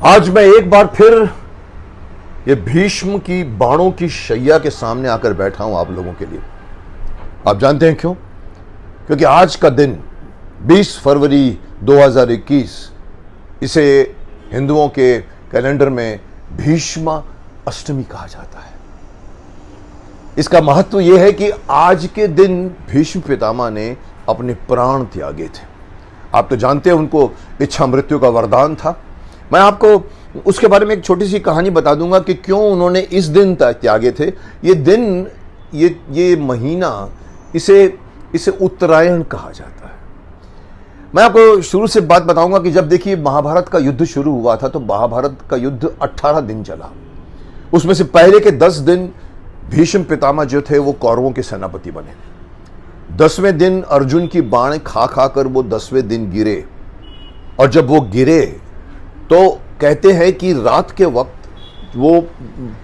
आज मैं एक बार फिर ये भीष्म की बाणों की शैया के सामने आकर बैठा हूं आप लोगों के लिए। आप जानते हैं क्यों? क्योंकि आज का दिन 20 फरवरी 2021, इसे हिंदुओं के कैलेंडर में भीष्म अष्टमी कहा जाता है। इसका महत्व यह है कि आज के दिन भीष्म पितामह ने अपने प्राण त्यागे थे। आप तो जानते हैं उनको इच्छा मृत्यु का वरदान था। मैं आपको उसके बारे में एक छोटी सी कहानी बता दूंगा कि क्यों उन्होंने इस दिन त्यागे थे। ये दिन, ये महीना, इसे उत्तरायण कहा जाता है। मैं आपको शुरू से बात बताऊंगा कि जब देखिए महाभारत का युद्ध शुरू हुआ था तो महाभारत का युद्ध 18 दिन चला। उसमें से पहले के 10 दिन भीष्म पितामह जो थे वो कौरवों के सेनापति बने। 10वें दिन अर्जुन की बाण खा कर वो 10वें दिन गिरे, और जब वो गिरे तो कहते हैं कि रात के वक्त वो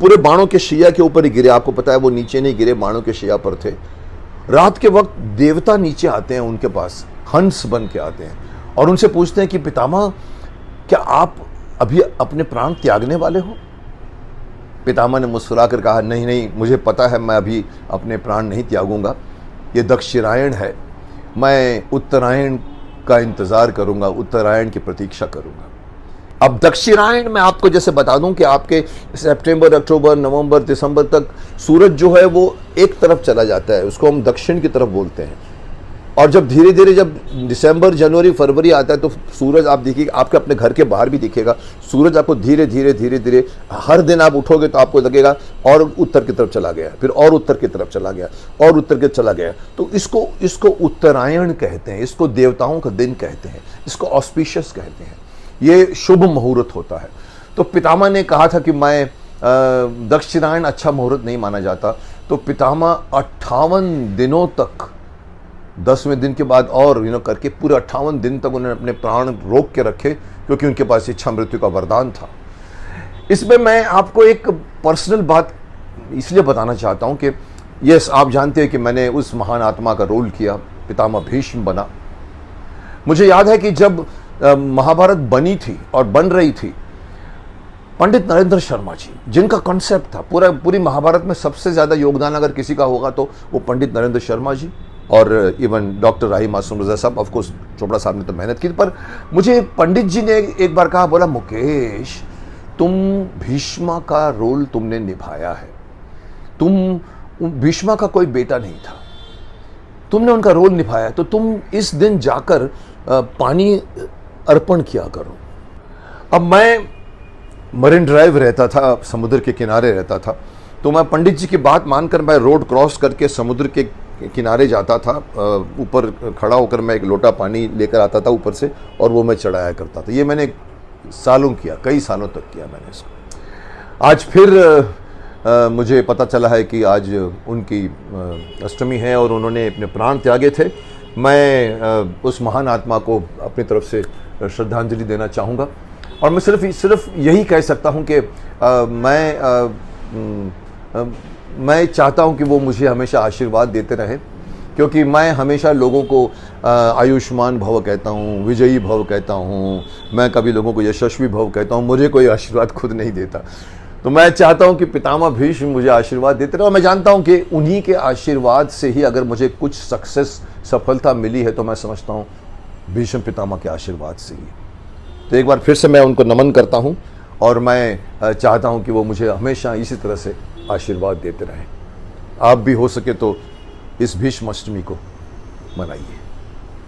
पूरे बाणों के शैया के ऊपर ही गिरे। आपको पता है वो नीचे नहीं गिरे, बाणों के शैया पर थे। रात के वक्त देवता नीचे आते हैं उनके पास, हंस बन के आते हैं और उनसे पूछते हैं कि पितामह, क्या आप अभी अपने प्राण त्यागने वाले हो? पितामह ने मुस्कुरा कर कहा, नहीं नहीं, मुझे पता है मैं अभी अपने प्राण नहीं त्यागूंगा। ये दक्षिणायण है, मैं उत्तरायण का इंतजार करूंगा, उत्तरायण की प्रतीक्षा करूंगा। अब दक्षिणायन में आपको जैसे बता दूं कि आपके सितंबर, अक्टूबर, नवंबर, दिसंबर तक सूरज जो है वो एक तरफ चला जाता है, उसको हम दक्षिण की तरफ बोलते हैं। और जब धीरे धीरे जब दिसंबर, जनवरी, फरवरी आता है तो सूरज आप देखिए, आपके अपने घर के बाहर भी दिखेगा, सूरज आपको धीरे धीरे हर दिन आप उठोगे तो आपको लगेगा और उत्तर की तरफ चला गया, फिर और उत्तर की तरफ चला गया और उत्तर की चला गया। तो इसको उत्तरायण कहते हैं, इसको देवताओं का दिन कहते हैं, इसको ऑस्पिशियस कहते हैं। ये शुभ मुहूर्त होता है। तो पितामह ने कहा था कि मैं दक्षिणायन अच्छा मुहूर्त नहीं माना जाता, तो पितामह 58 दिनों तक, 10वें दिन के बाद और करके पूरे 58 दिन तक उन्होंने अपने प्राण रोक के रखे, क्योंकि उनके पास इच्छा मृत्यु का वरदान था। इसमें मैं आपको एक पर्सनल बात इसलिए बताना चाहता हूं कि यस, आप जानते हैं कि मैंने उस महान आत्मा का रोल किया, पितामह भीष्म बना। मुझे याद है कि जब महाभारत बनी थी और बन रही थी, पंडित नरेंद्र शर्मा जी, जिनका कॉन्सेप्ट था पूरी महाभारत में सबसे ज्यादा योगदान अगर किसी का होगा तो वो पंडित नरेंद्र शर्मा जी, और इवन डॉक्टर राही मासूम रजा साहब, ऑफ कोर्स चोपड़ा साहब ने तो मेहनत की। पर मुझे पंडित जी ने एक बार कहा, बोला, मुकेश, तुम भीष्मा का रोल तुमने निभाया है, तुम भीष्मा का कोई बेटा नहीं था, तुमने उनका रोल निभाया, तो तुम इस दिन जाकर पानी अर्पण किया करो। अब मैं मरीन ड्राइव रहता था, समुद्र के किनारे रहता था, तो मैं पंडित जी की बात मानकर मैं रोड क्रॉस करके समुद्र के किनारे जाता था। ऊपर खड़ा होकर मैं एक लोटा पानी लेकर आता था ऊपर से, और वो मैं चढ़ाया करता था। ये मैंने सालों किया, कई सालों तक किया मैंने इसको। आज फिर मुझे पता चला है कि आज उनकी अष्टमी है और उन्होंने अपने प्राण त्यागे थे। मैं उस महान आत्मा को अपनी तरफ से श्रद्धांजलि देना चाहूँगा, और मैं सिर्फ यही कह सकता हूँ कि मैं चाहता हूँ कि वो मुझे हमेशा आशीर्वाद देते रहें, क्योंकि मैं हमेशा लोगों को आयुष्मान भव कहता हूँ, विजयी भव कहता हूँ, मैं कभी लोगों को यशस्वी भव कहता हूँ, मुझे कोई आशीर्वाद खुद नहीं देता। तो मैं चाहता हूं कि पितामह भीष्म मुझे आशीर्वाद देते रहे, और मैं जानता हूं कि उन्हीं के आशीर्वाद से ही अगर मुझे कुछ सफलता मिली है तो मैं समझता हूं भीष्म पितामह के आशीर्वाद से ही। तो एक बार फिर से मैं उनको नमन करता हूं, और मैं चाहता हूं कि वो मुझे हमेशा इसी तरह से आशीर्वाद देते रहें। आप भी हो सके तो इस भीष्म अष्टमी को मनाइए।